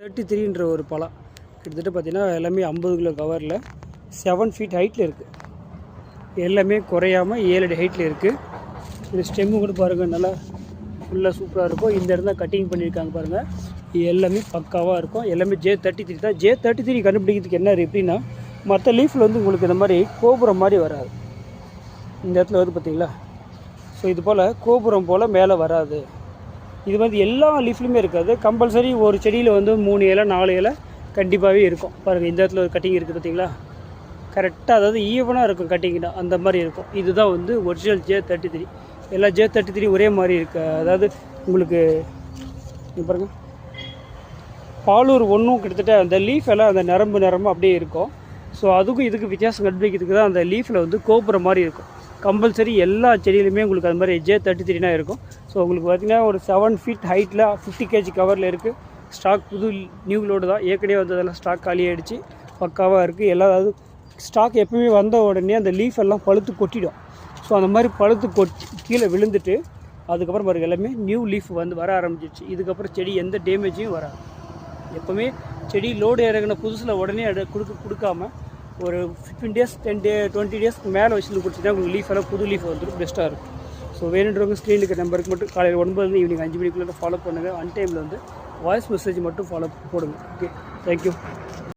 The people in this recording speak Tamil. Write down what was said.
33ன்ற ஒரு பழம் கிட்டத்தட்ட பார்த்திங்கன்னா எல்லாமே 50 கிலோ கவரில் 7 ஃபீட் ஹைட்டில் இருக்குது. எல்லாமே குறையாமல் 7 அடி ஹைட்டில் இருக்குது. இந்த ஸ்டெம்மு கூட பாருங்கள், நல்லா ஃபுல்லாக சூப்பராக இருக்கும். இந்த இடத்துல கட்டிங் பண்ணியிருக்காங்க பாருங்கள், எல்லாமே பக்காவாக இருக்கும். எல்லாமே J33 தான். J33 கண்டுபிடிக்கிறதுக்கு என்ன எப்படின்னா, மற்ற லீஃபில் வந்து உங்களுக்கு இந்த மாதிரி கோபுரம் மாதிரி வராது. இந்த இடத்துல வந்து பார்த்திங்களா, ஸோ இது போல் கோபுரம் போல் மேலே வராது. இது வந்து எல்லா லீஃப்லையுமே இருக்காது. கம்பல்சரி ஒரு செடியில் வந்து 3 இலை 4 இலை கண்டிப்பாகவே இருக்கும். பாருங்கள், இந்த இடத்துல ஒரு கட்டிங் இருக்குது பார்த்தீங்களா, கரெக்டாக, அதாவது ஈவனாக இருக்கும் கட்டிங்னா, அந்த மாதிரி இருக்கும். இதுதான் வந்து ஒரிஜினல் J33. எல்லா J33 ஒரே மாதிரி இருக்கு. அதாவது உங்களுக்கு பாருங்கள், பாலூர் ஒன்றும் கிட்டத்தட்ட அந்த லீஃப் எல்லாம் அந்த நரம்பு அப்படியே இருக்கும். ஸோ அதுக்கும் இதுக்கு வித்தியாசம் கண்டுபிடிக்கிறதுக்கு தான் அந்த லீஃபில் வந்து கோபுரம் மாதிரி இருக்கும். கம்பல்சரி எல்லா செடியிலுமே உங்களுக்கு அது மாதிரி J33 இருக்கும். ஸோ உங்களுக்கு பார்த்திங்கன்னா ஒரு 7 ஃபீட் ஹைட்டில் 50 kg கவரில் இருக்குது. ஸ்டாக் புது நியூ லோடு தான். ஏற்கனவே வந்ததெல்லாம் ஸ்டாக் காலியாகிடுச்சு. பக்காவாக இருக்குது. எல்லா அதாவது ஸ்டாக் எப்பவுமே வந்த உடனே அந்த லீஃப் எல்லாம் பழுத்து கொட்டிடும். ஸோ அந்த மாதிரி பழுத்து கீழே விழுந்துட்டு அதுக்கப்புறம் பாருங்கள் எல்லாமே நியூ லீஃப் வந்து வர ஆரம்பிச்சிடுச்சு. இதுக்கப்புறம் செடி எந்த டேமேஜையும் வராது. எப்போவுமே செடி லோடு இறங்கின புதுசில் உடனே கொடுக்காமல் ஒரு 15 டேஸ் 20 டேஸ்க்கு மேலே வச்சுருந்து கொடுத்தீங்கன்னா உங்களுக்கு லீஃப் எல்லாம் புது லீஃப் வந்துடும், பெஸ்ட்டாக இருக்கும். ஸோ வேணுன்றவங்க ஸ்க்ரீனில் இருக்க நம்பருக்கு மட்டும் காலையில் 9 ஈவினிங் 5 மணிக்குள்ளே ஃபாலோ பண்ணுங்கள். அன் டைமில் வந்து வாய்ஸ் மெசேஜ் மட்டும் ஃபாலோ போடுங்க. Okay, thank you.